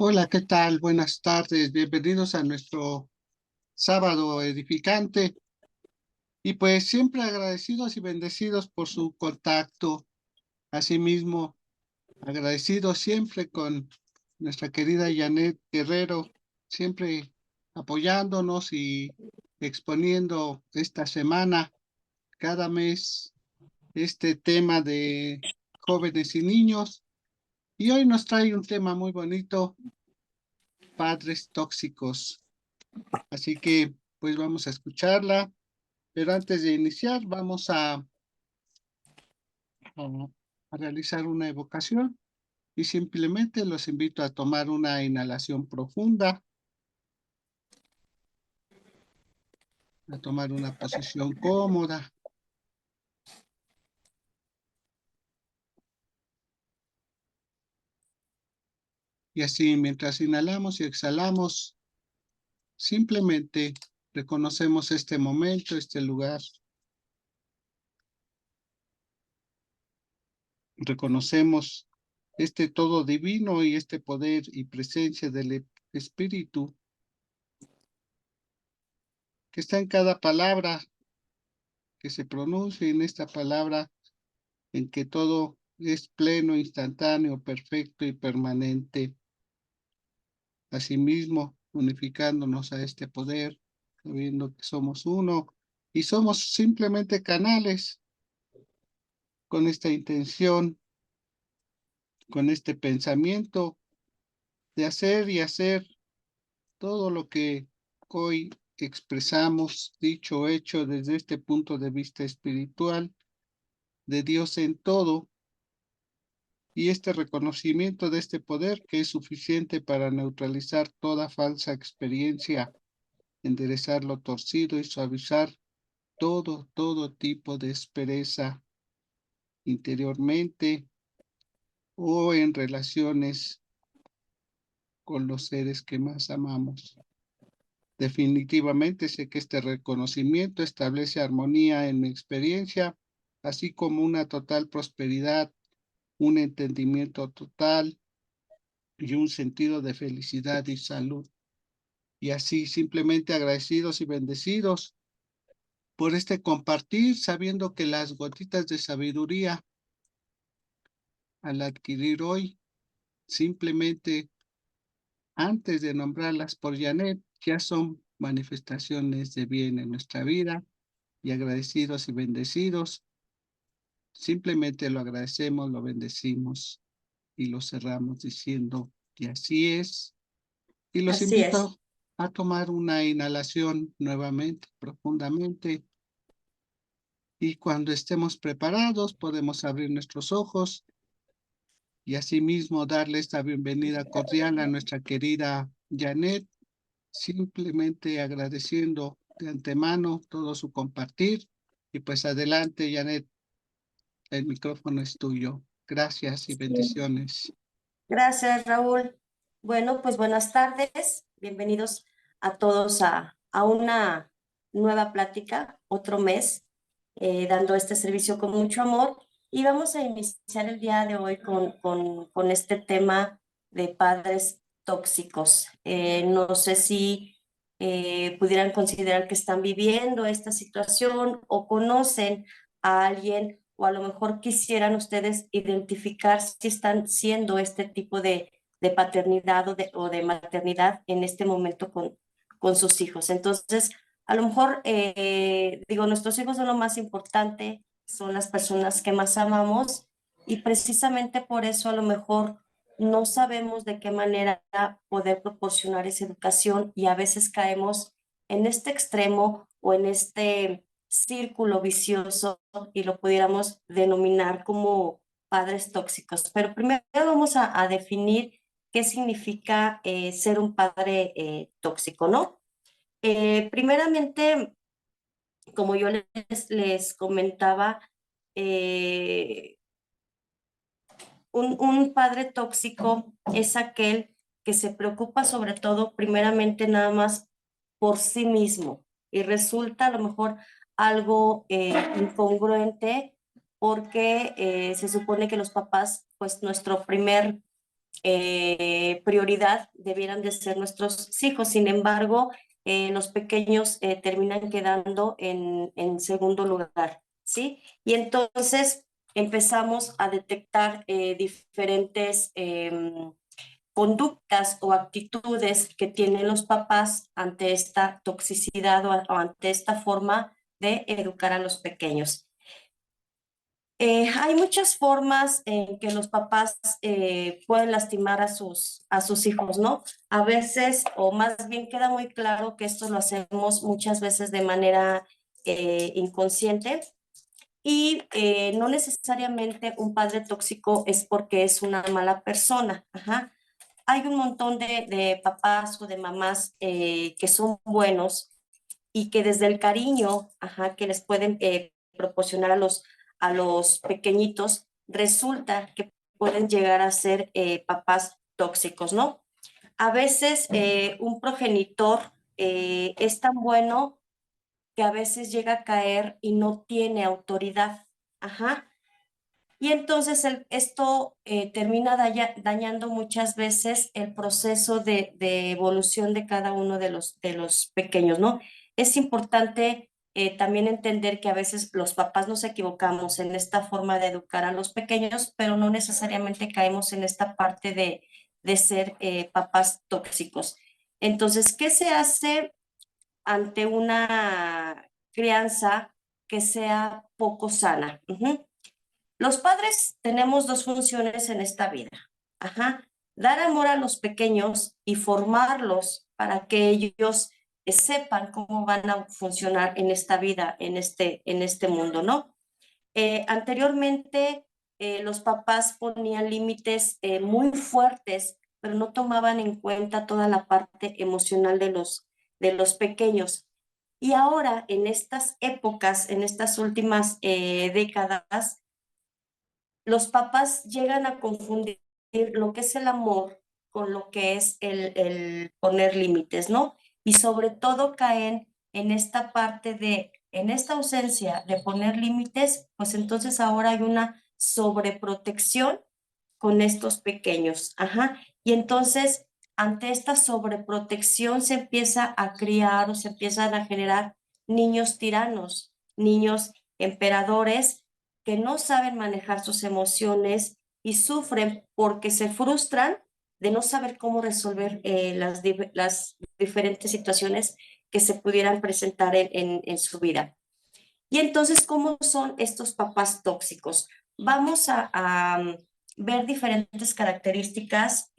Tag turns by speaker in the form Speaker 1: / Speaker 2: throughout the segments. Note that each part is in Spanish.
Speaker 1: Hola, ¿qué tal? Buenas tardes. Bienvenidos a nuestro sábado edificante. Y pues siempre agradecidos y bendecidos por su contacto. Asimismo, agradecidos siempre con nuestra querida Janet Guerrero, siempre apoyándonos y exponiendo esta semana, cada mes, este tema de jóvenes y niños. Y hoy nos trae un tema muy bonito, padres tóxicos. Así que, pues vamos a escucharla, pero antes de iniciar, vamos a realizar una evocación y simplemente los invito a tomar una inhalación profunda, a tomar una posición cómoda y así mientras inhalamos y exhalamos, simplemente reconocemos este momento, este lugar, reconocemos este todo divino y este poder y presencia del Espíritu que está en cada palabra que se pronuncie, en esta palabra en que todo es pleno, instantáneo, perfecto y permanente. Asimismo, unificándonos a este poder, sabiendo que somos uno y somos simplemente canales con esta intención, con este pensamiento de hacer y hacer todo lo que hoy expresamos, dicho, hecho desde este punto de vista espiritual, de Dios en todo, y este reconocimiento de este poder que es suficiente para neutralizar toda falsa experiencia, enderezar lo torcido y suavizar todo tipo de aspereza interiormente o en relaciones con los seres que más amamos. Definitivamente sé que este reconocimiento establece armonía en mi experiencia, así como una total prosperidad, un entendimiento total y un sentido de felicidad y salud. Y así simplemente agradecidos y bendecidos por este compartir, sabiendo que las gotitas de sabiduría al adquirir hoy, simplemente antes de nombrarlas por Janet, ya son manifestaciones de bien en nuestra vida y agradecidos y bendecidos, simplemente lo agradecemos, lo bendecimos y lo cerramos diciendo que así es. Y los
Speaker 2: Así es.
Speaker 1: invito a tomar una inhalación nuevamente, profundamente. Y cuando estemos preparados, podemos abrir nuestros ojos y asimismo darle esta bienvenida cordial a nuestra querida Janet, simplemente agradeciendo de antemano todo su compartir. Y pues adelante, Janet, el micrófono es tuyo. Gracias y
Speaker 2: Sí.
Speaker 1: bendiciones.
Speaker 2: Gracias, Raúl. Bueno, pues buenas tardes. Bienvenidos a todos a una nueva plática, otro mes, dando este servicio con mucho amor. Y vamos a iniciar el día de hoy con este tema de padres tóxicos. No sé si pudieran considerar que están viviendo esta situación o conocen a alguien o a lo mejor quisieran ustedes identificar si están siendo este tipo de paternidad o de maternidad en este momento con sus hijos. Entonces, a lo mejor, digo, nuestros hijos son lo más importante, son las personas que más amamos y precisamente por eso a lo mejor no sabemos de qué manera poder proporcionar esa educación y a veces caemos en este extremo o en este círculo vicioso y lo pudiéramos denominar como padres tóxicos. Pero primero vamos a definir qué significa ser un padre tóxico, ¿no? Primeramente, como yo les comentaba, eh, un padre tóxico es aquel que se preocupa sobre todo, primeramente, nada más por sí mismo y resulta a lo mejor algo incongruente porque se supone que los papás, pues nuestro primer prioridad debieran de ser nuestros hijos. Sin embargo, los pequeños terminan quedando en segundo lugar, ¿sí? Y entonces empezamos a detectar diferentes conductas o actitudes que tienen los papás ante esta toxicidad o ante esta forma de educar a los pequeños. Hay muchas formas en que los papás pueden lastimar a sus hijos, ¿no? A veces, o más bien queda muy claro que esto lo hacemos muchas veces de manera inconsciente y no necesariamente un padre tóxico es porque es una mala persona. Ajá. Hay un montón de papás o de mamás que son buenos y que desde el cariño, ajá, que les pueden proporcionar a los pequeñitos, resulta que pueden llegar a ser papás tóxicos, ¿no? A veces un progenitor es tan bueno que a veces llega a caer y no tiene autoridad, ajá. Y entonces esto termina dañando muchas veces el proceso de evolución de cada uno de los pequeños, ¿no? Es importante también entender que a veces los papás nos equivocamos en esta forma de educar a los pequeños, pero no necesariamente caemos en esta parte de ser papás tóxicos. Entonces, ¿qué se hace ante una crianza que sea poco sana? Los padres tenemos dos funciones en esta vida. Ajá. Dar amor a los pequeños y formarlos para que ellos sepan cómo van a funcionar en esta vida, en este mundo, ¿no? Anteriormente, los papás ponían límites muy fuertes, pero no tomaban en cuenta toda la parte emocional de los pequeños. Y ahora, en estas épocas, en estas últimas décadas, los papás llegan a confundir lo que es el amor con lo que es el poner límites, ¿no? Y sobre todo caen en esta parte en esta ausencia de poner límites, pues entonces ahora hay una sobreprotección con estos pequeños, ajá. Y entonces, ante esta sobreprotección se empieza a criar o se empiezan a generar niños tiranos, niños emperadores que no saben manejar sus emociones y sufren porque se frustran de no saber cómo resolver las diferentes situaciones que se pudieran presentar en su vida. Y entonces, ¿cómo son estos papás tóxicos? Vamos a ver diferentes características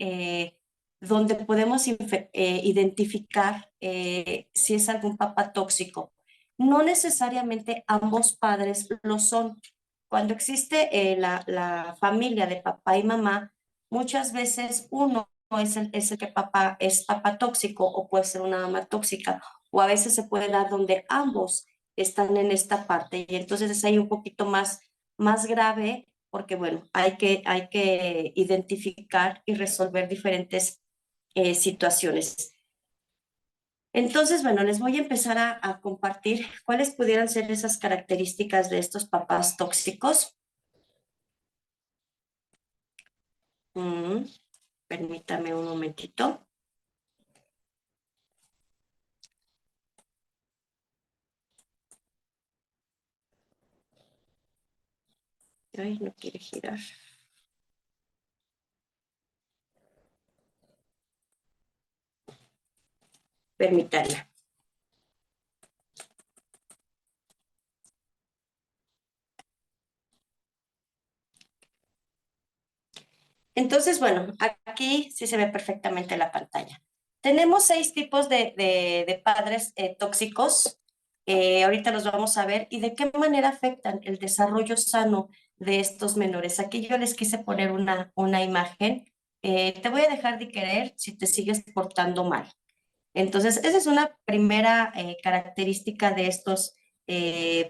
Speaker 2: donde podemos identificar si es algún papá tóxico. No necesariamente ambos padres lo son. Cuando existe la familia de papá y mamá, muchas veces uno es el que papá es papá tóxico o puede ser una mamá tóxica, o a veces se puede dar donde ambos están en esta parte y entonces es ahí un poquito más grave porque bueno, hay que identificar y resolver diferentes situaciones. Entonces, bueno, les voy a empezar a compartir cuáles pudieran ser esas características de estos papás tóxicos. Mm, permítame un momentito. Ay, no quiere girar. Permítanme. Entonces, bueno, aquí sí se ve perfectamente la pantalla. Tenemos 6 tipos de padres tóxicos. Ahorita los vamos a ver y de qué manera afectan el desarrollo sano de estos menores. Aquí yo les quise poner una imagen. Te voy a dejar de querer si te sigues portando mal. Entonces, esa es una primera característica de estos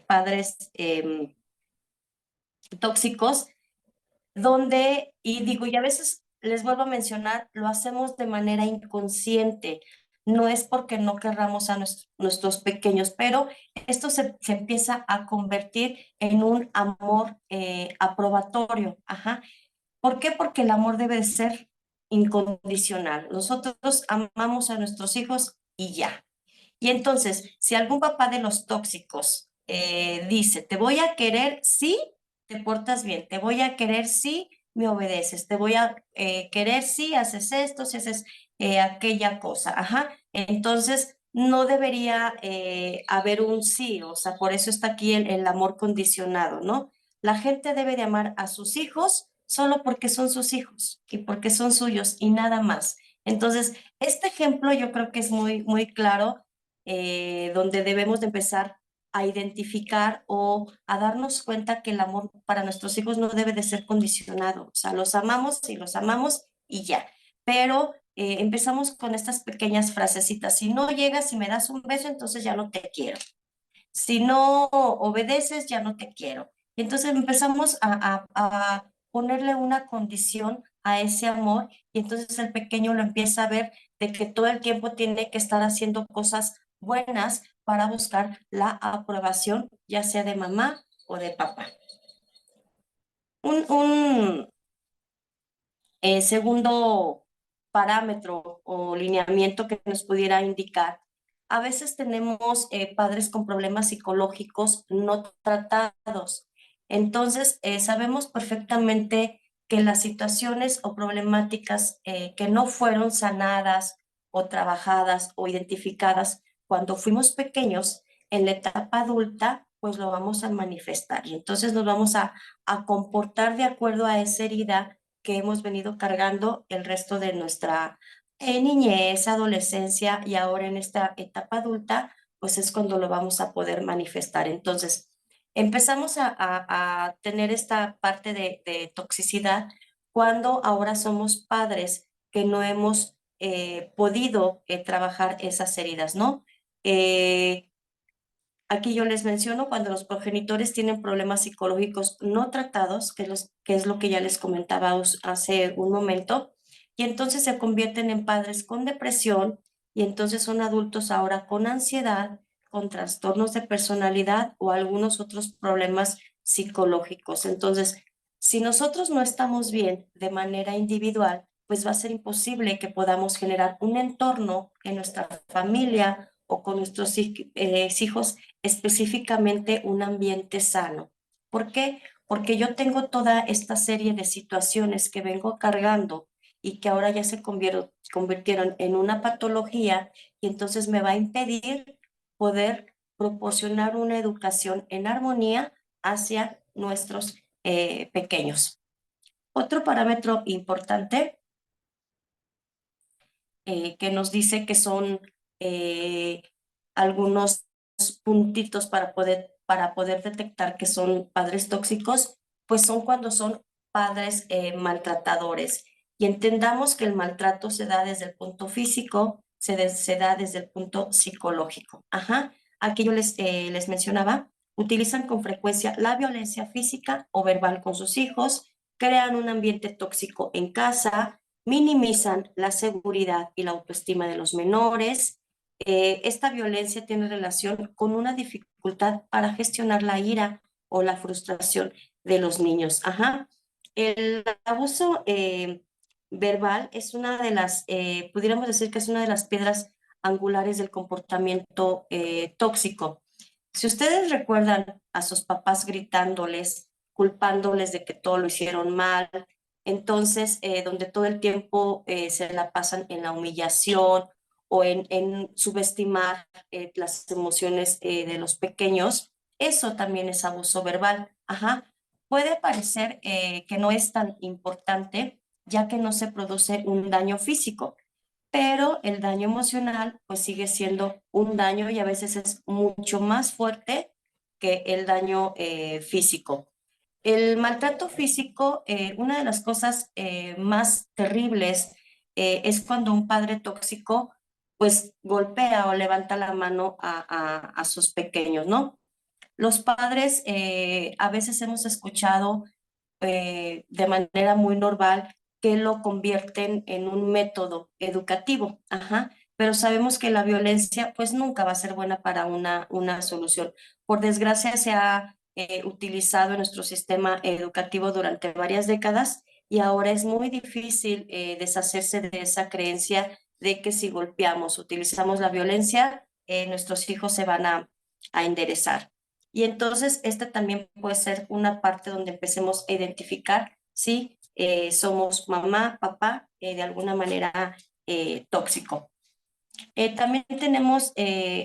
Speaker 2: padres tóxicos donde, y digo, y a veces les vuelvo a mencionar, lo hacemos de manera inconsciente, no es porque no querramos a nuestros pequeños, pero esto se empieza a convertir en un amor aprobatorio, ajá. ¿Por qué? Porque el amor debe de ser incondicional. Nosotros amamos a nuestros hijos y ya. Y entonces, si algún papá de los tóxicos dice, te voy a querer si te portas bien, te voy a querer si me obedeces, te voy a querer si haces esto, si haces aquella cosa, ajá. Entonces, no debería haber un sí, o sea, por eso está aquí el amor condicionado, ¿no? La gente debe de amar a sus hijos solo porque son sus hijos y porque son suyos y nada más. Entonces, este ejemplo yo creo que es muy claro, donde debemos de empezar a identificar o a darnos cuenta que el amor para nuestros hijos no debe de ser condicionado. O sea, los amamos y los amamos y ya. Pero empezamos con estas pequeñas frasecitas. Si no llegas y me das un beso, entonces ya no te quiero. Si no obedeces, ya no te quiero. Y entonces empezamos a ponerle una condición a ese amor y entonces el pequeño lo empieza a ver de que todo el tiempo tiene que estar haciendo cosas buenas para buscar la aprobación, ya sea de mamá o de papá. Un segundo parámetro o lineamiento que nos pudiera indicar. A veces tenemos padres con problemas psicológicos no tratados. Entonces, sabemos perfectamente que las situaciones o problemáticas que no fueron sanadas o trabajadas o identificadas cuando fuimos pequeños, en la etapa adulta, pues lo vamos a manifestar. Y entonces nos vamos a comportar de acuerdo a esa herida que hemos venido cargando el resto de nuestra niñez, adolescencia y ahora en esta etapa adulta, pues es cuando lo vamos a poder manifestar. Entonces, empezamos a tener esta parte de toxicidad cuando ahora somos padres que no hemos podido trabajar esas heridas, ¿no? Aquí yo les menciono cuando los progenitores tienen problemas psicológicos no tratados, que es lo que ya les comentaba hace un momento, y entonces se convierten en padres con depresión y entonces son adultos ahora con ansiedad, con trastornos de personalidad o algunos otros problemas psicológicos. Entonces, si nosotros no estamos bien de manera individual, pues va a ser imposible que podamos generar un entorno en nuestra familia o con nuestros hijos, específicamente un ambiente sano. ¿Por qué? Porque yo tengo toda esta serie de situaciones que vengo cargando y que ahora ya se convirtieron en una patología y entonces me va a impedir poder proporcionar una educación en armonía hacia nuestros pequeños. Otro parámetro importante que nos dice que son eh, algunos puntitos para poder detectar que son padres tóxicos, pues son cuando son padres maltratadores. Y entendamos que el maltrato se da desde el punto físico, se da desde el punto psicológico. Ajá. Aquí yo les mencionaba, utilizan con frecuencia la violencia física o verbal con sus hijos, crean un ambiente tóxico en casa, minimizan la seguridad y la autoestima de los menores. Esta violencia tiene relación con una dificultad para gestionar la ira o la frustración de los niños. Ajá. El abuso verbal es una de las, pudiéramos decir que es una de las piedras angulares del comportamiento tóxico. Si ustedes recuerdan a sus papás gritándoles, culpándoles de que todo lo hicieron mal, entonces donde todo el tiempo se la pasan en la humillación o en subestimar las emociones de los pequeños, eso también es abuso verbal. Ajá. Puede parecer que no es tan importante, ya que no se produce un daño físico, pero el daño emocional pues sigue siendo un daño y a veces es mucho más fuerte que el daño físico. El maltrato físico, una de las cosas más terribles es cuando un padre tóxico pues golpea o levanta la mano a sus pequeños, ¿no? Los padres a veces hemos escuchado de manera muy normal que lo convierten en un método educativo, ajá, pero sabemos que la violencia pues nunca va a ser buena para una solución. Por desgracia se ha utilizado en nuestro sistema educativo durante varias décadas y ahora es muy difícil deshacerse de esa creencia de que si golpeamos, utilizamos la violencia, nuestros hijos se van a enderezar. Y entonces esta también puede ser una parte donde empecemos a identificar si somos mamá, papá, de alguna manera tóxico. También tenemos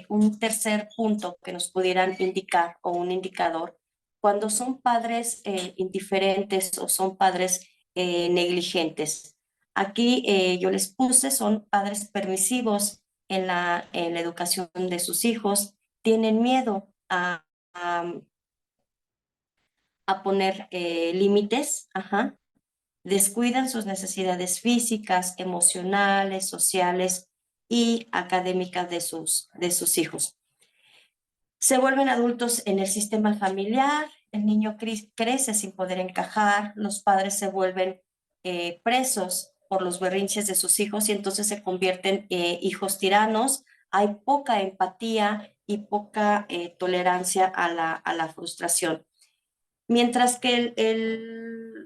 Speaker 2: un tercer punto que nos pudieran indicar o un indicador cuando son padres indiferentes o son padres negligentes. Aquí yo les puse, son padres permisivos en la educación de sus hijos, tienen miedo a poner límites, ajá, descuidan sus necesidades físicas, emocionales, sociales y académicas de sus hijos. Se vuelven adultos en el sistema familiar, el niño crece sin poder encajar, los padres se vuelven presos por los berrinches de sus hijos y entonces se convierten hijos tiranos. Hay poca empatía y poca tolerancia a la frustración. Mientras que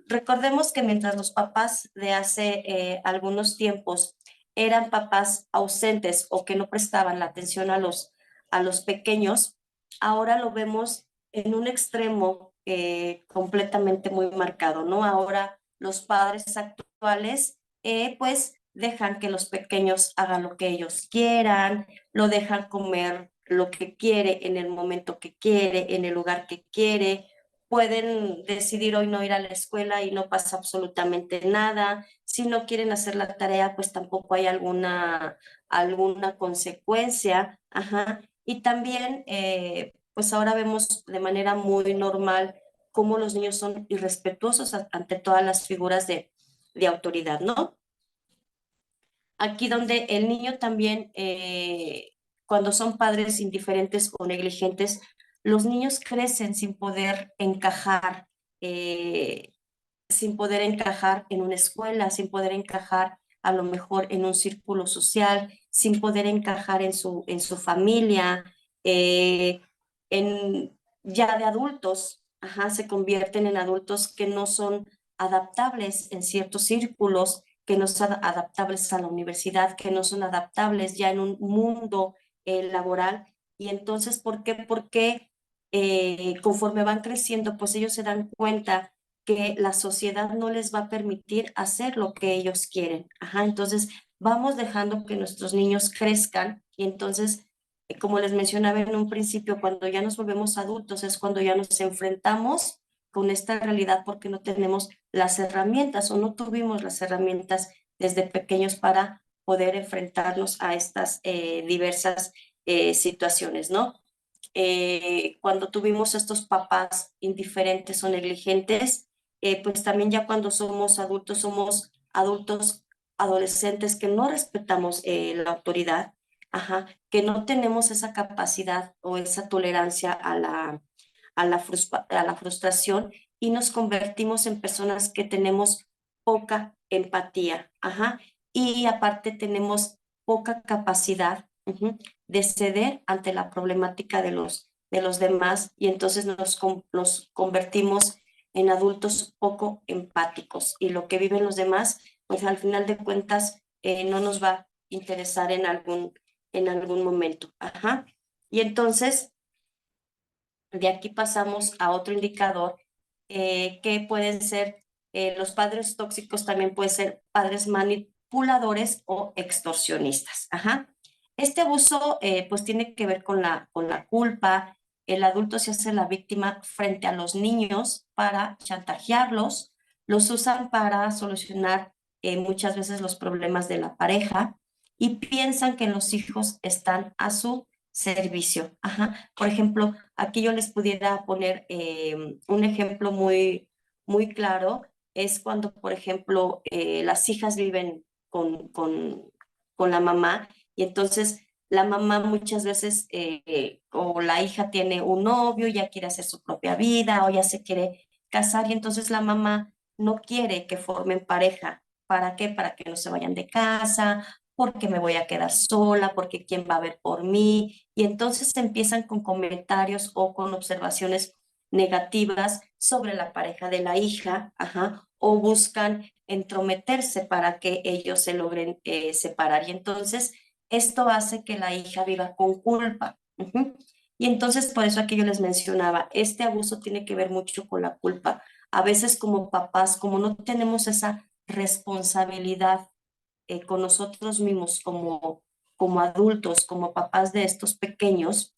Speaker 2: recordemos que mientras los papás de hace algunos tiempos eran papás ausentes o que no prestaban la atención a los pequeños, ahora lo vemos en un extremo completamente muy marcado, ¿no? Ahora los padres actuales pues dejan que los pequeños hagan lo que ellos quieran, lo dejan comer lo que quiere en el momento que quiere, en el lugar que quiere, pueden decidir hoy no ir a la escuela y no pasa absolutamente nada. Si no quieren hacer la tarea, pues tampoco hay alguna consecuencia. Ajá. Y también, pues ahora vemos de manera muy normal cómo los niños son irrespetuosos ante todas las figuras de autoridad, ¿no? Aquí donde el niño también, cuando son padres indiferentes o negligentes, los niños crecen eh, sin poder encajar en una escuela, sin poder encajar a lo mejor en un círculo social, sin poder encajar en su familia, eh, ya de adultos, ajá, se convierten en adultos que no son adaptables en ciertos círculos, que no son adaptables a la universidad, que no son adaptables ya en un mundo laboral. Y entonces, ¿por qué? Porque conforme van creciendo, pues ellos se dan cuenta que la sociedad no les va a permitir hacer lo que ellos quieren. Ajá, entonces vamos dejando que nuestros niños crezcan y entonces, como les mencionaba en un principio, cuando ya nos volvemos adultos es cuando ya nos enfrentamos con esta realidad porque no tenemos las herramientas o no tuvimos las herramientas desde pequeños para poder enfrentarnos a estas diversas situaciones, ¿no? Cuando tuvimos estos papás indiferentes o negligentes, pues también ya cuando somos adultos adolescentes que no respetamos la autoridad, ajá, que no tenemos esa capacidad o esa tolerancia a la frustración y nos convertimos en personas que tenemos poca empatía, ajá, y aparte tenemos poca capacidad de ceder ante la problemática de los demás y entonces nos convertimos en adultos poco empáticos y lo que viven los demás, pues al final de cuentas no nos va a interesar en algún momento. Ajá. Y entonces, de aquí pasamos a otro indicador que pueden ser los padres tóxicos, también pueden ser padres manipuladores o extorsionistas. Ajá. Este abuso pues tiene que ver con la culpa. El adulto se hace la víctima frente a los niños para chantajearlos, los usan para solucionar muchas veces los problemas de la pareja y piensan que los hijos están a su servicio. Ajá. Por ejemplo, aquí yo les pudiera poner un ejemplo muy claro, es cuando, por ejemplo, las hijas viven con la mamá y entonces la mamá muchas veces o la hija tiene un novio, ya quiere hacer su propia vida o ya se quiere casar y entonces la mamá no quiere que formen pareja. ¿Para qué? Para que no se vayan de casa, porque me voy a quedar sola, porque quién va a ver por mí. Y entonces empiezan con comentarios o con observaciones negativas sobre la pareja de la hija, o buscan entrometerse para que ellos se logren separar. Y entonces esto hace que la hija viva con culpa. Y entonces por eso aquí yo les mencionaba, este abuso tiene que ver mucho con la culpa. A veces como papás, como no tenemos esa responsabilidad con nosotros mismos como adultos, como papás de estos pequeños,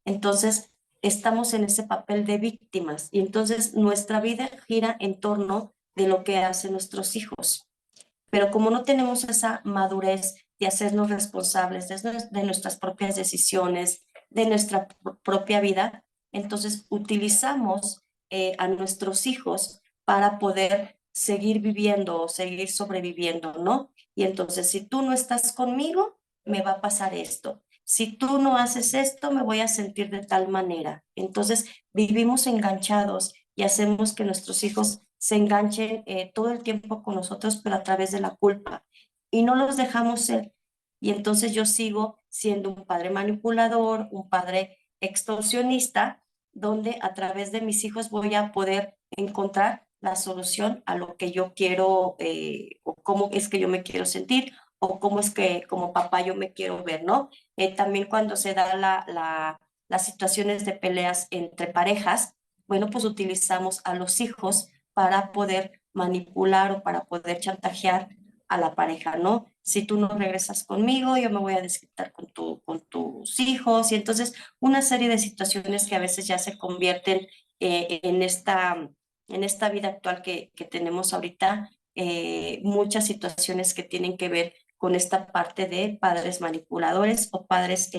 Speaker 2: entonces estamos en ese papel de víctimas y entonces nuestra vida gira en torno de lo que hacen nuestros hijos. Pero como no tenemos esa madurez de hacernos responsables de nuestras propias decisiones, de nuestra propia vida, entonces utilizamos a nuestros hijos para poder seguir viviendo o seguir sobreviviendo, ¿no? Y entonces, si tú no estás conmigo, me va a pasar esto. Si tú no haces esto, me voy a sentir de tal manera. Entonces, vivimos enganchados y hacemos que nuestros hijos se enganchen todo el tiempo con nosotros, pero a través de la culpa. Y no los dejamos ser. Y entonces yo sigo siendo un padre manipulador, un padre extorsionista, donde a través de mis hijos voy a poder encontrar la solución a lo que yo quiero, o cómo es que yo me quiero sentir, o cómo es que como papá yo me quiero ver, ¿no? También cuando se da las situaciones de peleas entre parejas, bueno, pues utilizamos a los hijos para poder manipular o para poder chantajear a la pareja, ¿no? Si tú no regresas conmigo, yo me voy a desquitar con tus hijos y entonces una serie de situaciones que a veces ya se convierten en esta vida actual que tenemos ahorita, muchas situaciones que tienen que ver con esta parte de padres manipuladores o padres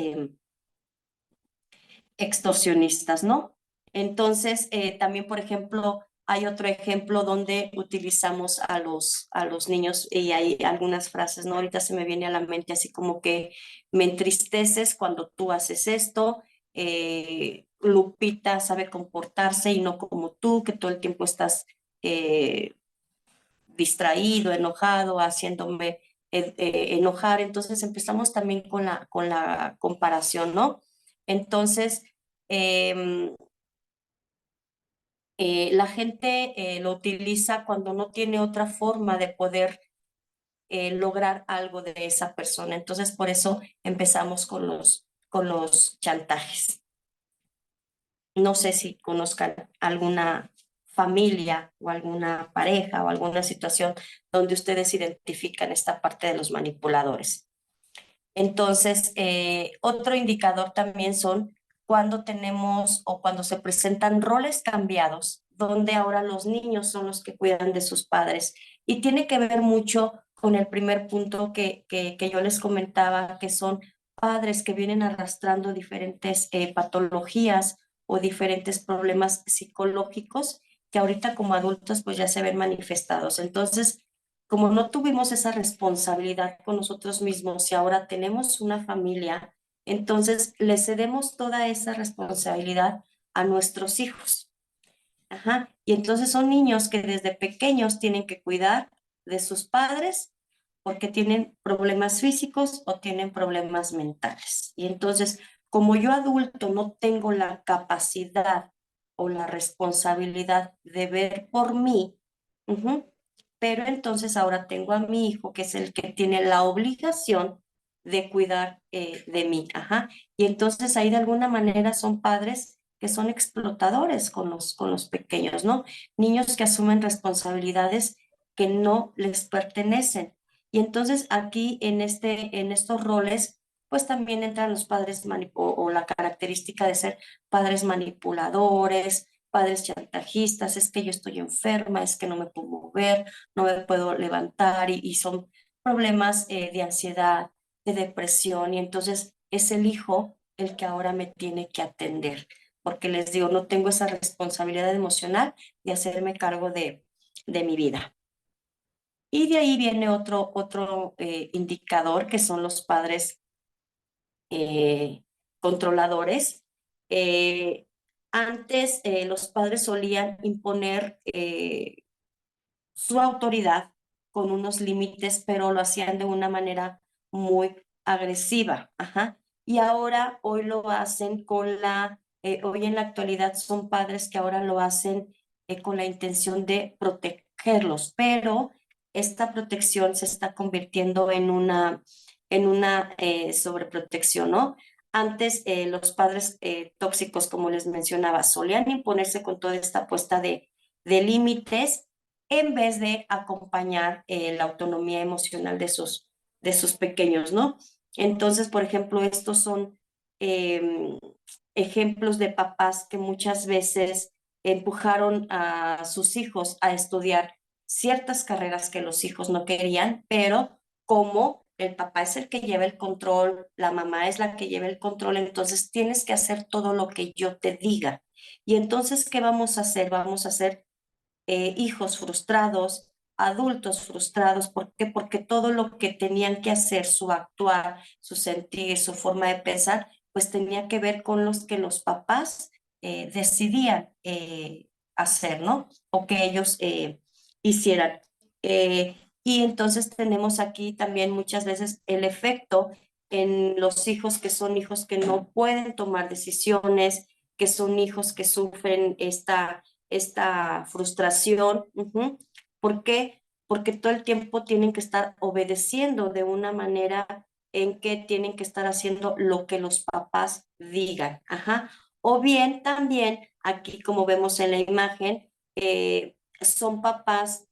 Speaker 2: extorsionistas, ¿no? Entonces, también, por ejemplo, hay otro ejemplo donde utilizamos a los niños y hay algunas frases, ¿no? Ahorita se me viene a la mente así como que me entristeces cuando tú haces esto, Lupita sabe comportarse y no como tú, que todo el tiempo estás distraído, enojado, haciéndome enojar. Entonces empezamos también con la comparación, ¿no? Entonces, eh, la gente lo utiliza cuando no tiene otra forma de poder lograr algo de esa persona. Entonces, por eso empezamos con los chantajes. No sé si conozcan alguna familia o alguna pareja o alguna situación donde ustedes identifican esta parte de los manipuladores. Entonces, otro indicador también son cuando tenemos o cuando se presentan roles cambiados, donde ahora los niños son los que cuidan de sus padres. Y tiene que ver mucho con el primer punto que yo les comentaba, que son padres que vienen arrastrando diferentes patologías o diferentes problemas psicológicos que ahorita como adultos pues ya se ven manifestados. Entonces, como no tuvimos esa responsabilidad con nosotros mismos y ahora tenemos una familia, entonces le cedemos toda esa responsabilidad a nuestros hijos. Y entonces son niños que desde pequeños tienen que cuidar de sus padres porque tienen problemas físicos o tienen problemas mentales. Y entonces, como yo adulto no tengo la capacidad o la responsabilidad de ver por mí, pero entonces ahora tengo a mi hijo, que es el que tiene la obligación de cuidar de mí. Y entonces ahí de alguna manera son padres que son explotadores con los pequeños, ¿no? Niños que asumen responsabilidades que no les pertenecen. Y entonces aquí en estos roles, pues también entran los padres o la característica de ser padres manipuladores, padres chantajistas, es que yo estoy enferma, es que no me puedo mover, no me puedo levantar y son problemas de ansiedad, de depresión y entonces es el hijo el que ahora me tiene que atender, porque les digo, no tengo esa responsabilidad emocional de hacerme cargo de mi vida. Y de ahí viene otro indicador que son los padres eh, controladores. Antes los padres solían imponer su autoridad con unos límites, pero lo hacían de una manera muy agresiva. Y ahora, hoy lo hacen con la hoy en la actualidad son padres que ahora lo hacen con la intención de protegerlos, pero esta protección se está convirtiendo en una sobreprotección, ¿no? Antes los padres tóxicos, como les mencionaba, solían imponerse con toda esta puesta de límites en vez de acompañar la autonomía emocional de sus pequeños, ¿no? Entonces, por ejemplo, estos son ejemplos de papás que muchas veces empujaron a sus hijos a estudiar ciertas carreras que los hijos no querían, pero como el papá es el que lleva el control, la mamá es la que lleva el control, entonces tienes que hacer todo lo que yo te diga. Y entonces, ¿qué vamos a hacer? Vamos a hacer hijos frustrados, adultos frustrados. ¿Por qué? Porque todo lo que tenían que hacer, su actuar, su sentir, su forma de pensar, pues tenía que ver con los que los papás decidían hacer, ¿no? O que ellos hicieran. Y entonces tenemos aquí también muchas veces el efecto en los hijos que son hijos que no pueden tomar decisiones, que son hijos que sufren esta frustración. ¿Por qué? Porque todo el tiempo tienen que estar obedeciendo de una manera en que tienen que estar haciendo lo que los papás digan. Ajá. O bien también, aquí como vemos en la imagen, son papás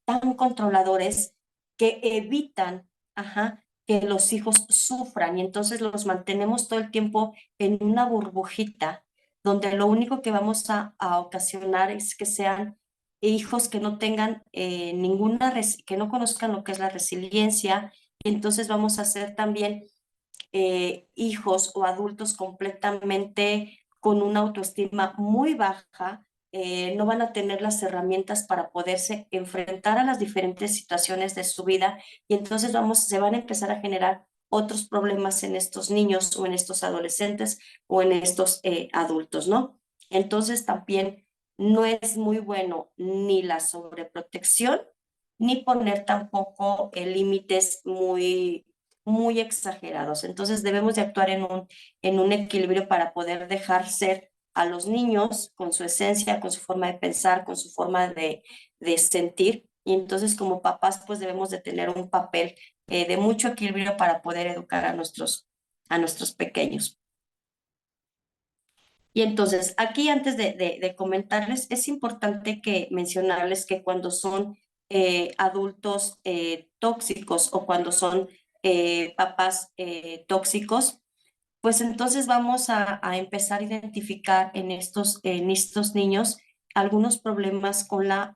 Speaker 2: tan controladores que evitan, ajá, que los hijos sufran y entonces los mantenemos todo el tiempo en una burbujita donde lo único que vamos a ocasionar es que sean hijos que no tengan que no conozcan lo que es la resiliencia, y entonces vamos a ser también hijos o adultos completamente con una autoestima muy baja, no van a tener las herramientas para poderse enfrentar a las diferentes situaciones de su vida y entonces se van a empezar a generar otros problemas en estos niños o en estos adolescentes o en estos adultos, ¿no? Entonces también no es muy bueno ni la sobreprotección, ni poner tampoco límites muy exagerados. Entonces debemos de actuar en un equilibrio para poder dejar ser a los niños con su esencia, con su forma de pensar, con su forma de sentir. Y entonces como papás pues debemos de tener un papel de mucho equilibrio para poder educar a nuestros pequeños. Y entonces, aquí antes de comentarles, es importante que mencionarles que cuando son adultos tóxicos o cuando son papás tóxicos, pues entonces vamos a empezar a identificar en estos niños algunos problemas con la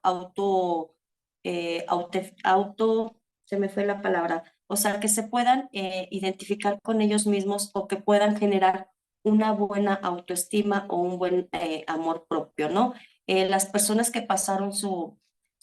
Speaker 2: se me fue la palabra, o sea, que se puedan identificar con ellos mismos o que puedan generar una buena autoestima o un buen amor propio, ¿no? Las personas que pasaron su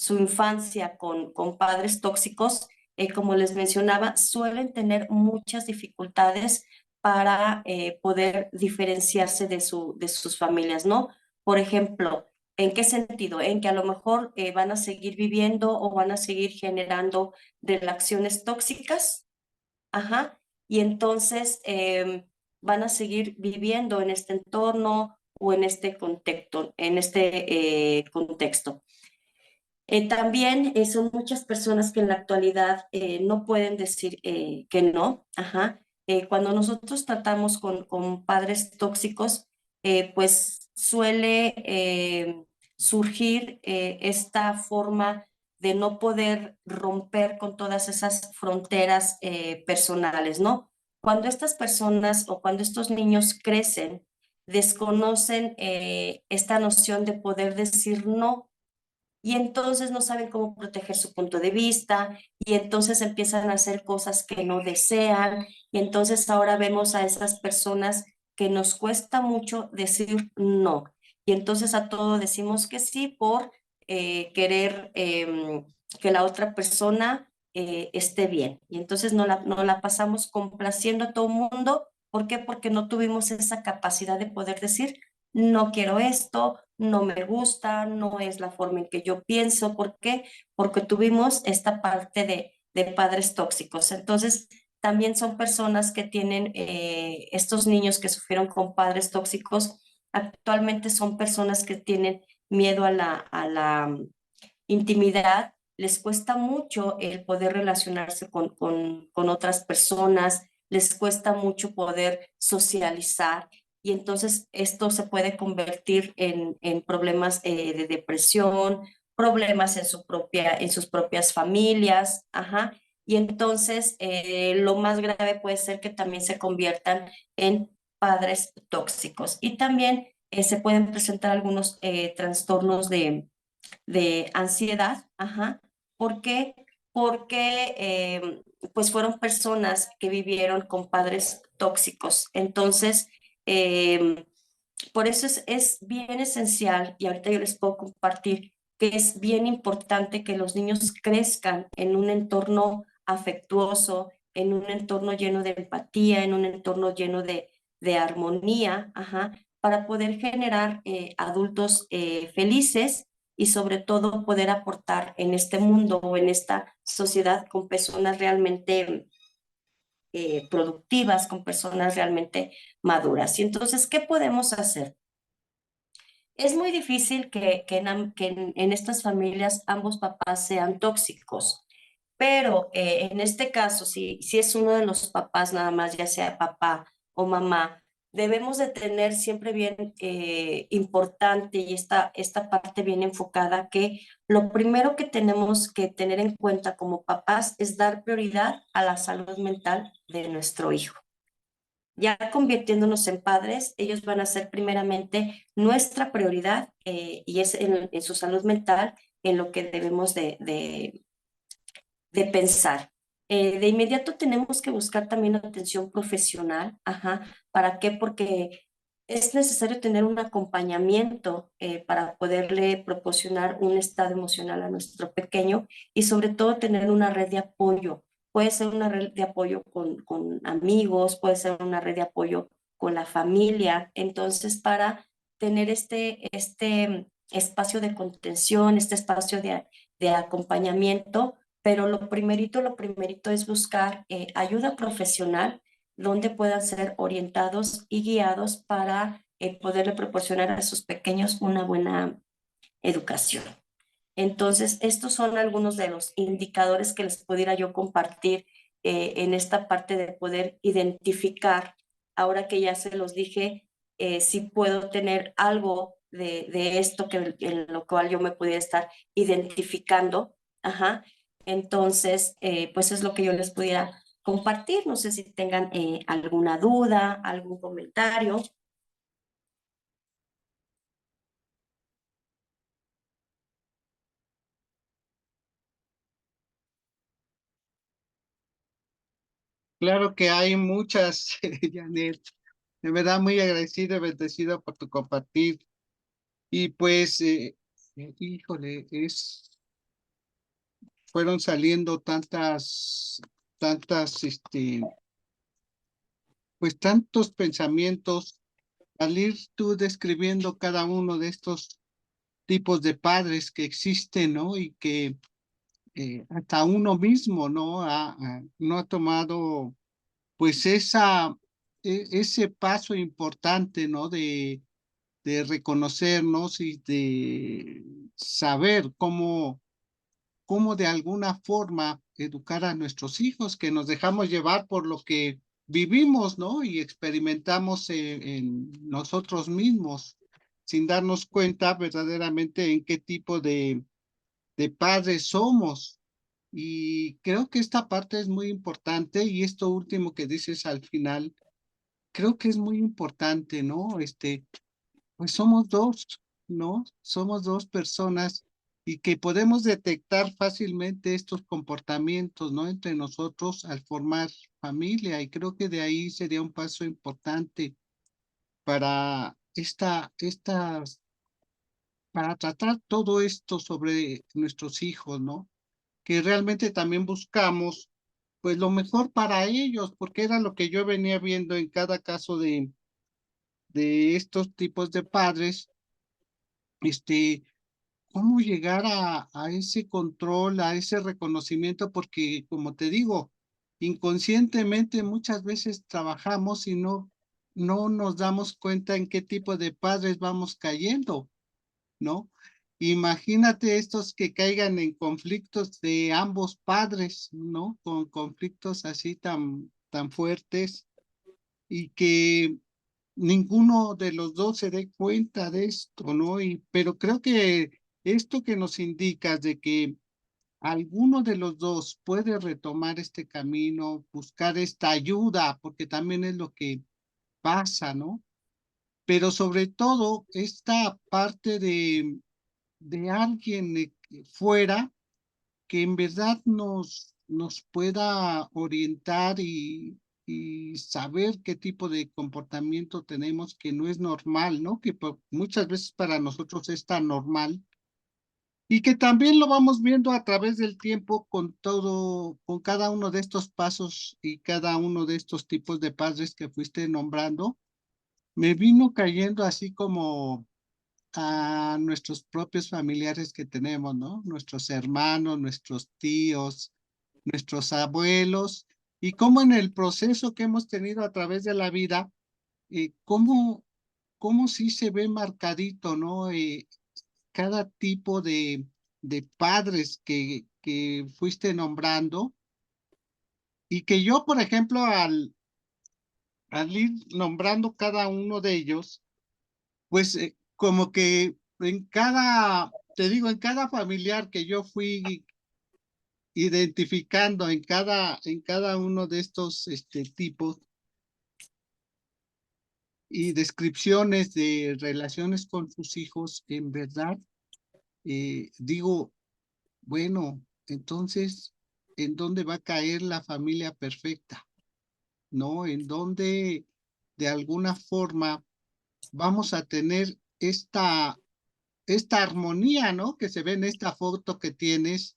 Speaker 2: infancia con padres tóxicos, como les mencionaba, suelen tener muchas dificultades para poder diferenciarse de sus familias, ¿no? Por ejemplo, ¿en qué sentido? En que a lo mejor van a seguir viviendo o van a seguir generando relaciones tóxicas, ajá, y entonces van a seguir viviendo en este entorno o en este contexto. También son muchas personas que en la actualidad no pueden decir que no. Ajá. Cuando nosotros tratamos con padres tóxicos, pues suele surgir esta forma de no poder romper con todas esas fronteras personales, ¿no? Cuando estas personas o cuando estos niños crecen, desconocen esta noción de poder decir no y entonces no saben cómo proteger su punto de vista y entonces empiezan a hacer cosas que no desean y entonces ahora vemos a esas personas que nos cuesta mucho decir no y entonces a todo decimos que sí por querer que la otra persona esté bien y entonces no la pasamos complaciendo a todo el mundo. ¿Por qué? Porque no tuvimos esa capacidad de poder decir no quiero esto, no me gusta, no es la forma en que yo pienso. ¿Por qué? Porque tuvimos esta parte de padres tóxicos. Entonces, también son personas que tienen estos niños que sufrieron con padres tóxicos, actualmente son personas que tienen miedo a la intimidad, les cuesta mucho el poder relacionarse con otras personas, les cuesta mucho poder socializar y entonces esto se puede convertir en problemas de depresión, problemas en sus propias familias, ajá. Y entonces lo más grave puede ser que también se conviertan en padres tóxicos. Y también se pueden presentar algunos trastornos de ansiedad, ajá. ¿Por qué? Porque pues fueron personas que vivieron con padres tóxicos. Entonces, por eso es bien esencial, y ahorita yo les puedo compartir, que es bien importante que los niños crezcan en un entorno afectuoso, en un entorno lleno de empatía, en un entorno lleno de armonía, ajá, para poder generar adultos felices y sobre todo poder aportar en este mundo o en esta sociedad con personas realmente productivas, con personas realmente maduras. Y entonces, ¿qué podemos hacer? Es muy difícil que en estas familias ambos papás sean tóxicos, pero en este caso, si es uno de los papás nada más, ya sea papá o mamá, debemos de tener siempre bien importante y esta parte bien enfocada, que lo primero que tenemos que tener en cuenta como papás es dar prioridad a la salud mental de nuestro hijo. Ya convirtiéndonos en padres, ellos van a ser primeramente nuestra prioridad y es en su salud mental en lo que debemos de pensar. De inmediato tenemos que buscar también atención profesional. Ajá. ¿Para qué? Porque es necesario tener un acompañamiento para poderle proporcionar un estado emocional a nuestro pequeño y sobre todo tener una red de apoyo. Puede ser una red de apoyo con amigos, puede ser una red de apoyo con la familia. Entonces, para tener este espacio de contención, este espacio de acompañamiento, pero lo primerito es buscar ayuda profesional donde puedan ser orientados y guiados para poderle proporcionar a sus pequeños una buena educación. Entonces, estos son algunos de los indicadores que les pudiera yo compartir en esta parte de poder identificar, ahora que ya se los dije, si puedo tener algo de esto en lo cual yo me pudiera estar identificando. Ajá. Entonces, pues es lo que yo les pudiera compartir. No sé si tengan alguna duda, algún comentario.
Speaker 1: Claro que hay muchas, Janet. De verdad, muy agradecido y bendecido por tu compartir. Y pues, híjole, fueron saliendo pues tantos pensamientos al ir tú describiendo cada uno de estos tipos de padres que existen, ¿no? Y que hasta uno mismo, ¿no? No ha tomado, pues, ese paso importante, ¿no? De reconocernos y de saber cómo de alguna forma educar a nuestros hijos, que nos dejamos llevar por lo que vivimos, ¿no? Y experimentamos en nosotros mismos, sin darnos cuenta verdaderamente en qué tipo de padres somos. Y creo que esta parte es muy importante y esto último que dices al final, creo que es muy importante, ¿no? Pues somos dos, ¿no? Somos dos personas y que podemos detectar fácilmente estos comportamientos, ¿no? Entre nosotros al formar familia y creo que de ahí sería un paso importante para para tratar todo esto sobre nuestros hijos, ¿no? Que realmente también buscamos pues lo mejor para ellos, porque era lo que yo venía viendo en cada caso de estos tipos de padres, este, cómo llegar a ese control, a ese reconocimiento, porque como te digo, inconscientemente muchas veces trabajamos y no no nos damos cuenta en qué tipo de padres vamos cayendo, ¿no? Imagínate estos que caigan en conflictos de ambos padres, ¿no? Con conflictos así tan fuertes y que ninguno de los dos se dé cuenta de esto, ¿no? Pero creo que esto que nos indica de que alguno de los dos puede retomar este camino, buscar esta ayuda, porque también es lo que pasa, ¿no? Pero sobre todo esta parte de alguien fuera que en verdad nos pueda orientar y saber qué tipo de comportamiento tenemos que no es normal, ¿no? Que muchas veces para nosotros es tan normal y que también lo vamos viendo a través del tiempo con todo, con cada uno de estos pasos y cada uno de estos tipos de padres que fuiste nombrando, me vino cayendo así como a nuestros propios familiares que tenemos, ¿no? Nuestros hermanos, nuestros tíos, nuestros abuelos, y cómo en el proceso que hemos tenido a través de la vida, cómo sí se ve marcadito, ¿no? Cada tipo de padres que fuiste nombrando, y que yo, por ejemplo, al ir nombrando cada uno de ellos, pues como que en cada, te digo, en cada familiar que yo fui identificando en cada uno de estos tipos y descripciones de relaciones con sus hijos, en verdad, digo, bueno, entonces, ¿en dónde va a caer la familia perfecta? ¿No? En dónde de alguna forma vamos a tener esta armonía, ¿no? Que se ve en esta foto que tienes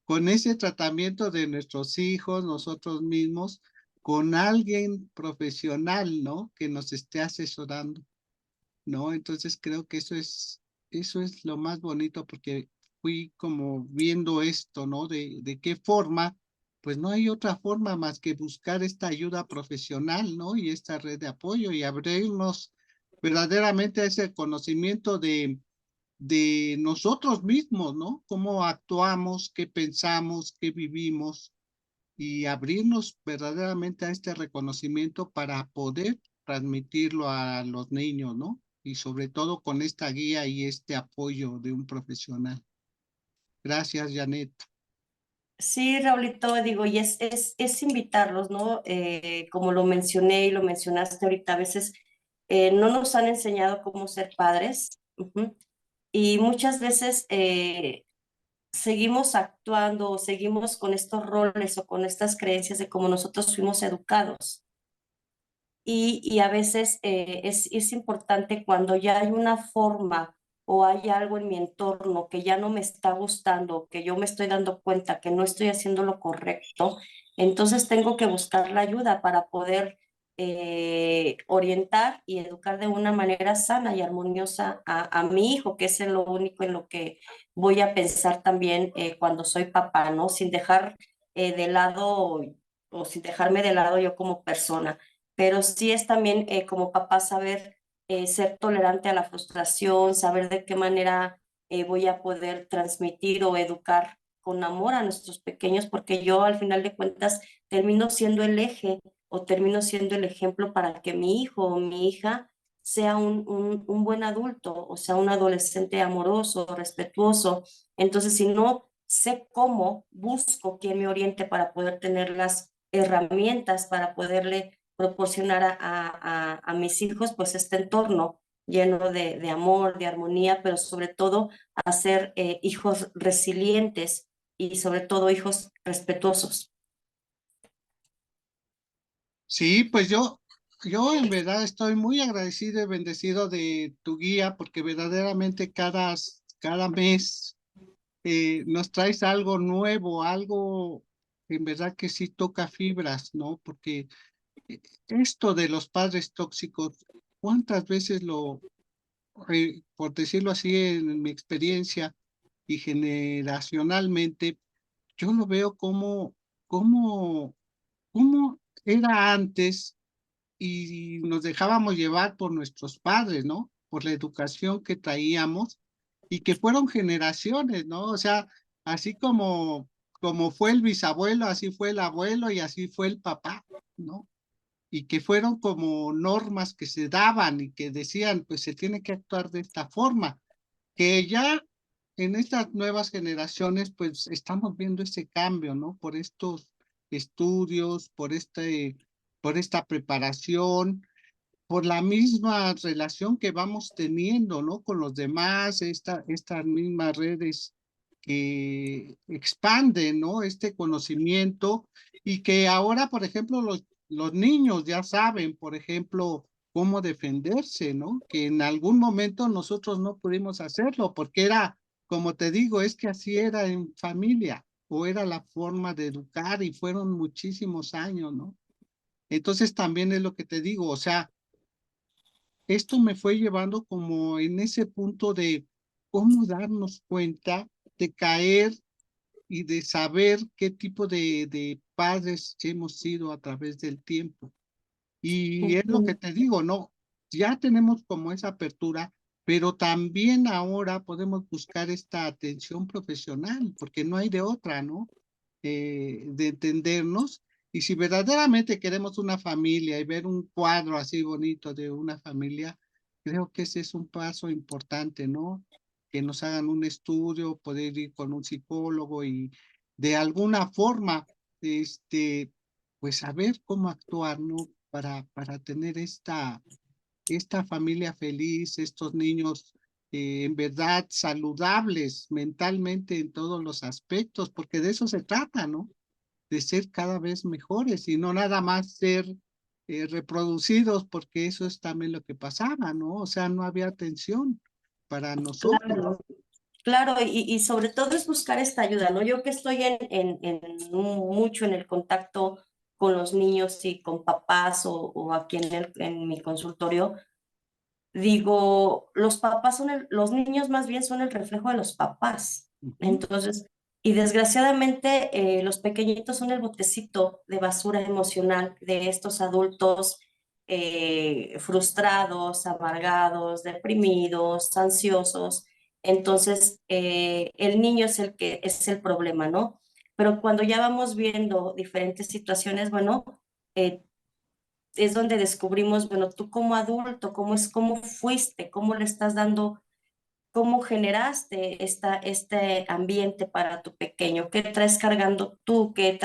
Speaker 1: con ese tratamiento de nuestros hijos, nosotros mismos, con alguien profesional, ¿no? Que nos esté asesorando, ¿no? Entonces creo que eso es lo más bonito porque fui como viendo esto, ¿no? De qué forma, pues no hay otra forma más que buscar esta ayuda profesional, ¿no? Y esta red de apoyo y abrirnos verdaderamente a ese conocimiento de nosotros mismos, ¿no? Cómo actuamos, qué pensamos, qué vivimos y abrirnos verdaderamente a este reconocimiento para poder transmitirlo a los niños, ¿no? Y sobre todo con esta guía y este apoyo de un profesional. Gracias, Janet.
Speaker 2: Sí, Raulito, digo, y es invitarlos, ¿no? Como lo mencioné y lo mencionaste ahorita, a veces no nos han enseñado cómo ser padres. Ujú. Y muchas veces seguimos actuando o seguimos con estos roles o con estas creencias de cómo nosotros fuimos educados. Y a veces es importante cuando ya hay una forma o hay algo en mi entorno que ya no me está gustando, que yo me estoy dando cuenta que no estoy haciendo lo correcto, entonces tengo que buscar la ayuda para poder orientar y educar de una manera sana y armoniosa a mi hijo, que es en lo único en lo que voy a pensar también cuando soy papá, ¿no? Sin dejar de lado o sin dejarme de lado yo como persona, pero sí es también como papá saber ser tolerante a la frustración, saber de qué manera voy a poder transmitir o educar con amor a nuestros pequeños, porque yo al final de cuentas termino siendo el eje o termino siendo el ejemplo para que mi hijo o mi hija sea un buen adulto, o sea, un adolescente amoroso, respetuoso. Entonces, si no sé cómo, busco quien me oriente para poder tener las herramientas para poderle proporcionar a mis hijos pues este entorno lleno de amor, de armonía, pero sobre todo a ser hijos resilientes y sobre todo hijos respetuosos.
Speaker 1: Sí, pues yo en verdad estoy muy agradecido y bendecido de tu guía porque verdaderamente cada mes nos traes algo nuevo, algo en verdad que sí toca fibras, ¿no? Porque esto de los padres tóxicos, ¿cuántas veces por decirlo así, en mi experiencia y generacionalmente, yo lo veo cómo, cómo era antes y nos dejábamos llevar por nuestros padres, ¿no? Por la educación que traíamos y que fueron generaciones, ¿no? O sea, así como fue el bisabuelo, así fue el abuelo y así fue el papá, ¿no? Y que fueron como normas que se daban y que decían, pues se tiene que actuar de esta forma, que ya en estas nuevas generaciones, pues estamos viendo ese cambio, ¿no? Por estos estudios, por esta preparación, por la misma relación que vamos teniendo, ¿no? Con los demás, estas mismas redes que expanden, ¿no? Este conocimiento y que ahora, por ejemplo, los niños ya saben, por ejemplo, cómo defenderse, ¿no? Que en algún momento nosotros no pudimos hacerlo porque era, como te digo, es que así era en familia o era la forma de educar y fueron muchísimos años, ¿no? Entonces también es lo que te digo, o sea, esto me fue llevando como en ese punto de cómo darnos cuenta de caer y de saber qué tipo de padres hemos sido a través del tiempo. Y es lo que
Speaker 2: Ujú.
Speaker 1: te digo, ¿no? Ya tenemos como esa apertura, pero también ahora podemos buscar esta atención profesional, porque no hay de otra, ¿no? De entendernos. Y si verdaderamente queremos una familia y ver un cuadro así bonito de una familia, creo que ese es un paso importante, ¿no? Que nos hagan un estudio, poder ir con un psicólogo y de alguna forma, pues saber cómo actuar, ¿no? Para tener esta familia feliz, estos niños en verdad saludables mentalmente en todos los aspectos, porque de eso se trata, ¿no? De ser cada vez mejores y no nada más ser reproducidos, porque eso es también lo que pasaba, ¿no? O sea, no había atención para nosotros.
Speaker 2: Claro, claro, y sobre todo es buscar esta ayuda, ¿no? Yo que estoy mucho en el contacto con los niños y con papás o aquí en mi consultorio, digo, los papás los niños más bien son el reflejo de los papás.
Speaker 1: Ujú.
Speaker 2: Entonces, y desgraciadamente los pequeñitos son el botecito de basura emocional de estos adultos frustrados, amargados, deprimidos, ansiosos. Entonces, el niño es el que es el problema, ¿no? Pero cuando ya vamos viendo diferentes situaciones, bueno, eh, es donde descubrimos, bueno, tú como adulto, cómo fuiste, cómo le estás dando, cómo generaste este ambiente para tu pequeño, qué traes cargando tú, qué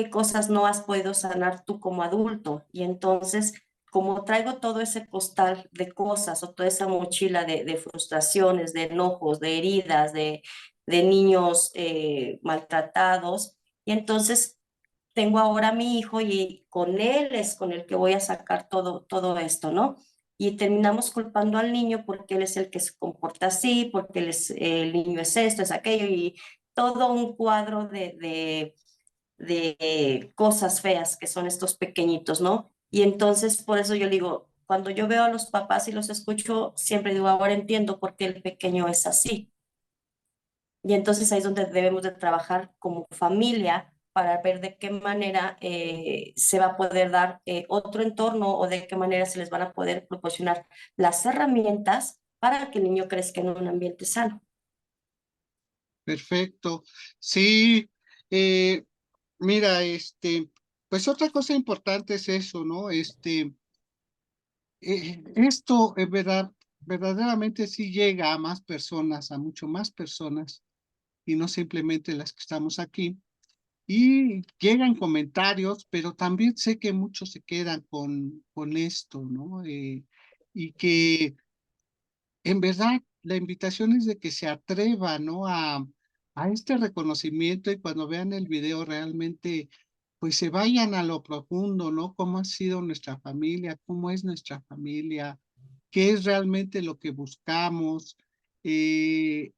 Speaker 2: cosas no has podido sanar tú como adulto. Y entonces, como traigo todo ese costal de cosas o toda esa mochila de frustraciones, de enojos, de heridas, de niños maltratados, y entonces tengo ahora a mi hijo y con él es con el que voy a sacar todo esto, ¿no? Y terminamos culpando al niño porque él es el que se comporta así, porque el niño es esto, es aquello, y todo un cuadro de cosas feas que son estos pequeñitos, ¿no? Y entonces, por eso yo digo, cuando yo veo a los papás y los escucho, siempre digo, ahora entiendo por qué el pequeño es así. Y entonces ahí es donde debemos de trabajar como familia para ver de qué manera se va a poder dar otro entorno o de qué manera se les van a poder proporcionar las herramientas para que el niño crezca en un ambiente sano.
Speaker 1: Perfecto. Sí, eh, mira, pues otra cosa importante es eso, ¿no? Esto es verdad, verdaderamente sí llega a más personas, a mucho más personas, y no simplemente las que estamos aquí. Y llegan comentarios, pero también sé que muchos se quedan con esto, ¿no? Y que en verdad la invitación es de que se atrevan, ¿no? A este reconocimiento y cuando vean el video realmente, pues se vayan a lo profundo, ¿no? ¿Cómo ha sido nuestra familia? ¿Cómo es nuestra familia? ¿Qué es realmente lo que buscamos? Eh,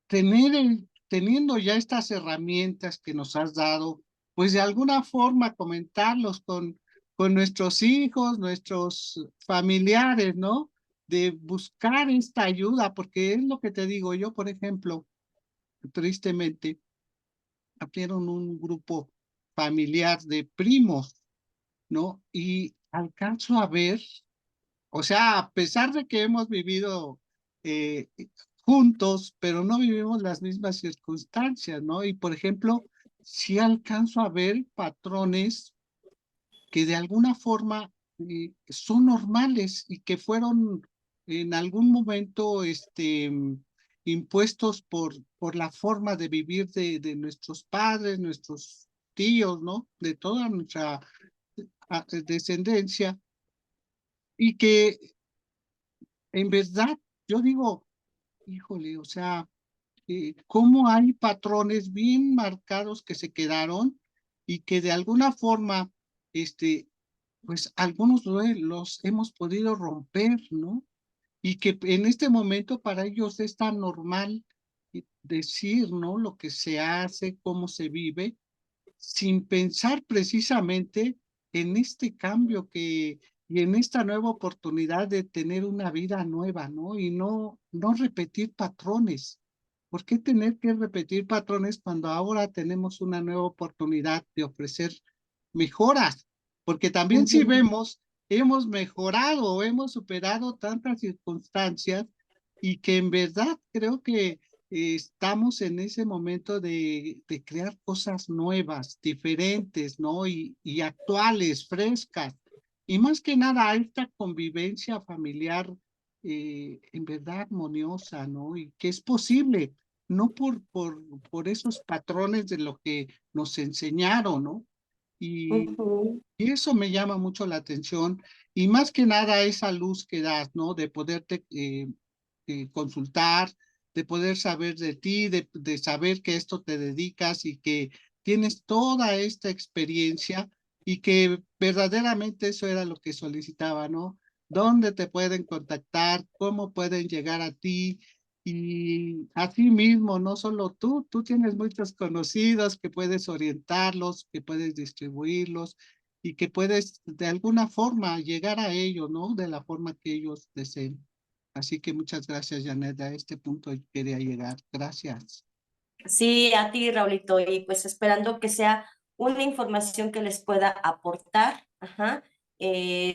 Speaker 1: teniendo ya estas herramientas que nos has dado, pues de alguna forma comentarlos con nuestros hijos, nuestros familiares, ¿no? De buscar esta ayuda, porque es lo que te digo yo, por ejemplo, tristemente, abrieron un grupo familiar de primos ¿no? Y alcanzo a ver, o sea, a pesar de que hemos vivido eh, juntos, pero no vivimos las mismas circunstancias, ¿no? Y por ejemplo, sí alcanzo a ver patrones que de alguna forma son normales y que fueron en algún momento impuestos por la forma de vivir de nuestros padres, nuestros tíos, ¿no? De toda nuestra descendencia, y que en verdad yo digo, híjole, o sea, cómo hay patrones bien marcados que se quedaron y que de alguna forma, pues algunos los hemos podido romper, ¿no? Y que en este momento para ellos es tan normal decir, ¿no? Lo que se hace, cómo se vive, sin pensar precisamente en este cambio y en esta nueva oportunidad de tener una vida nueva, ¿no? Y no repetir patrones. ¿Por qué tener que repetir patrones cuando ahora tenemos una nueva oportunidad de ofrecer mejoras? Porque también si
Speaker 2: Ujú,
Speaker 1: vemos, hemos mejorado, hemos superado tantas circunstancias y que en verdad creo que estamos en ese momento de crear cosas nuevas, diferentes, ¿no? Y actuales, frescas. Y más que nada, esta convivencia familiar en verdad armoniosa, ¿no? Y que es posible, no por esos patrones de lo que nos enseñaron, ¿no? Y,
Speaker 2: ujú.
Speaker 1: y eso me llama mucho la atención. Y más que nada esa luz que das, ¿no? De poderte consultar, de poder saber de ti, de saber que esto te dedicas y que tienes toda esta experiencia y que verdaderamente eso era lo que solicitaba, ¿no? ¿Dónde te pueden contactar? ¿Cómo pueden llegar a ti? Y así mismo, no solo tú tienes muchos conocidos que puedes orientarlos, que puedes distribuirlos y que puedes de alguna forma llegar a ellos, ¿no? De la forma que ellos deseen. Así que muchas gracias, Janet. A este punto quería llegar. Gracias.
Speaker 2: Sí, a ti, Raulito, y pues esperando que sea una información que les pueda aportar, ajá,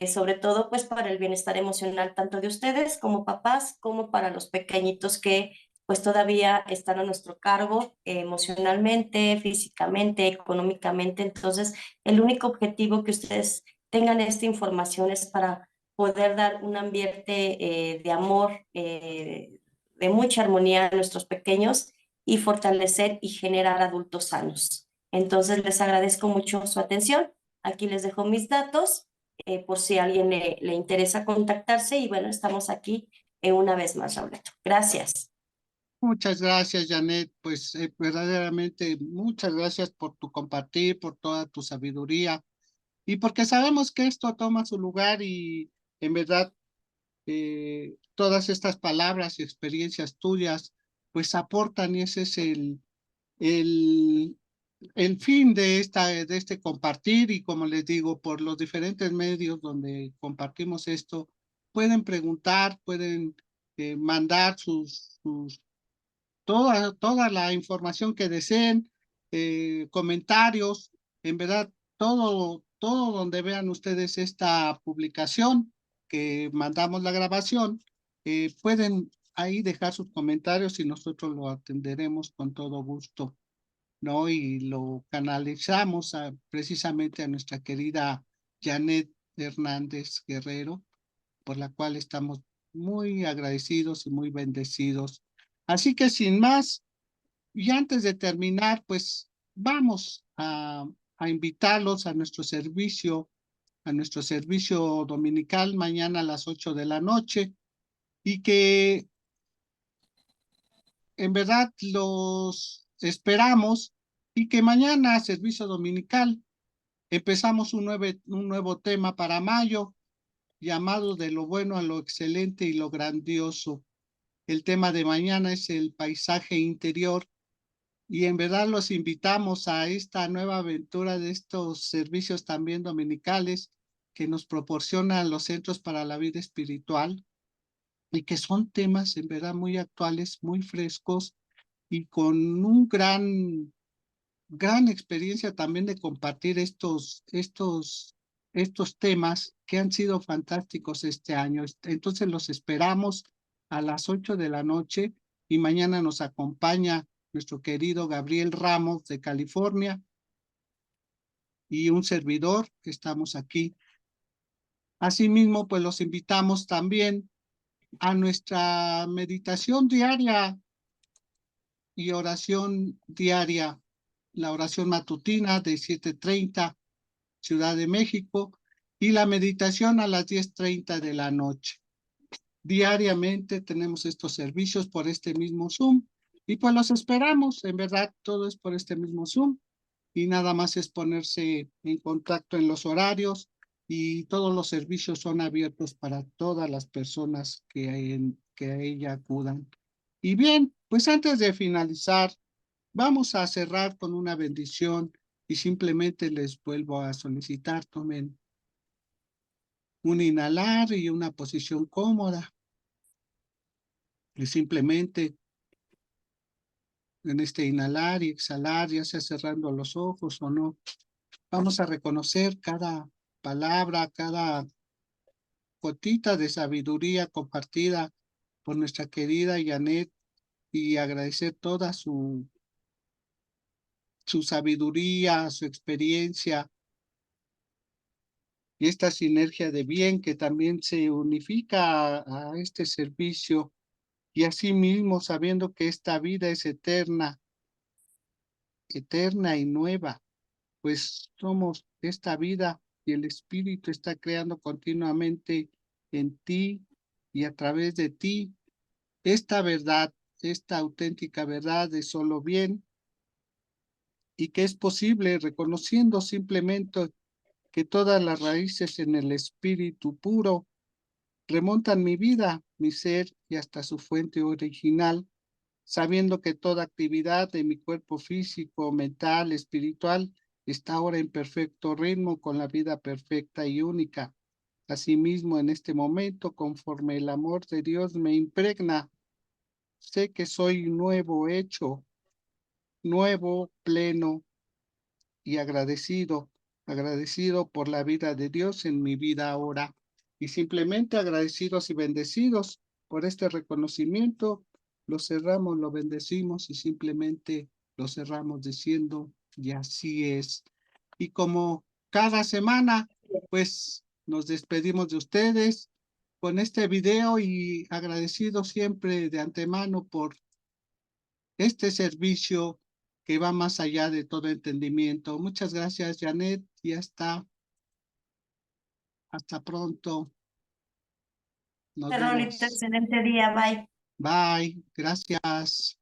Speaker 2: sobre todo pues para el bienestar emocional tanto de ustedes como papás, como para los pequeñitos que pues todavía están a nuestro cargo emocionalmente, físicamente, económicamente. Entonces, el único objetivo que ustedes tengan esta información es para poder dar un ambiente de amor, de mucha armonía a nuestros pequeños y fortalecer y generar adultos sanos. Entonces, les agradezco mucho su atención. Aquí les dejo mis datos por si a alguien le interesa contactarse y bueno, estamos aquí una vez más, Raúlito. Gracias.
Speaker 1: Muchas gracias, Janet. Pues verdaderamente muchas gracias por tu compartir, por toda tu sabiduría y porque sabemos que esto toma su lugar y en verdad todas estas palabras y experiencias tuyas pues aportan y ese es el, el fin de este compartir y como les digo, por los diferentes medios donde compartimos esto, pueden preguntar, pueden mandar toda la información que deseen, comentarios, en verdad, todo donde vean ustedes esta publicación que mandamos la grabación, pueden ahí dejar sus comentarios y nosotros lo atenderemos con todo gusto. ¿No? Y lo canalizamos precisamente a nuestra querida Janet Hernández Guerrero, por la cual estamos muy agradecidos y muy bendecidos. Así que sin más, y antes de terminar, pues vamos a invitarlos a nuestro servicio dominical mañana a las 8 de la noche y que en verdad los esperamos y que mañana servicio dominical empezamos un nuevo tema para mayo llamado de lo bueno a lo excelente y lo grandioso. El tema de mañana es el paisaje interior y en verdad los invitamos a esta nueva aventura de estos servicios también dominicales que nos proporcionan los centros para la vida espiritual y que son temas en verdad muy actuales, muy frescos y con un gran experiencia también de compartir estos estos temas que han sido fantásticos este año. Entonces los esperamos a las 8 de la noche y mañana nos acompaña nuestro querido Gabriel Ramos de California y un servidor que estamos aquí. Asimismo, pues los invitamos también a nuestra meditación diaria y oración diaria, la oración matutina de 7:30, Ciudad de México, y la meditación a las 10:30 de la noche. Diariamente tenemos estos servicios por este mismo Zoom y pues los esperamos, en verdad, todo es por este mismo Zoom y nada más es ponerse en contacto en los horarios y todos los servicios son abiertos para todas las personas que a ella acudan. Y bien, pues antes de finalizar, vamos a cerrar con una bendición y simplemente les vuelvo a solicitar, tomen un inhalar y una posición cómoda. Y simplemente en este inhalar y exhalar, ya sea cerrando los ojos o no, vamos a reconocer cada palabra, cada gotita de sabiduría compartida por nuestra querida Janet y agradecer toda su sabiduría, su experiencia y esta sinergia de bien que también se unifica a este servicio y asimismo sabiendo que esta vida es eterna y nueva, pues somos esta vida y el Espíritu está creando continuamente en ti y a través de ti esta verdad, esta auténtica verdad de solo bien y que es posible reconociendo simplemente que todas las raíces en el Espíritu puro remontan mi vida, mi ser y hasta su fuente original, sabiendo que toda actividad de mi cuerpo físico, mental, espiritual, está ahora en perfecto ritmo con la vida perfecta y única. Asimismo, en este momento, conforme el amor de Dios me impregna, sé que soy nuevo hecho, nuevo, pleno y agradecido por la vida de Dios en mi vida ahora y simplemente agradecidos y bendecidos por este reconocimiento, lo cerramos, lo bendecimos y simplemente lo cerramos diciendo, y así es. Y como cada semana, pues nos despedimos de ustedes con este video y agradecido siempre de antemano por este servicio que va más allá de todo entendimiento. Muchas gracias, Janet, y hasta pronto. Nos
Speaker 2: Raulito,
Speaker 1: vemos.
Speaker 2: excelente día, bye.
Speaker 1: Bye. Gracias.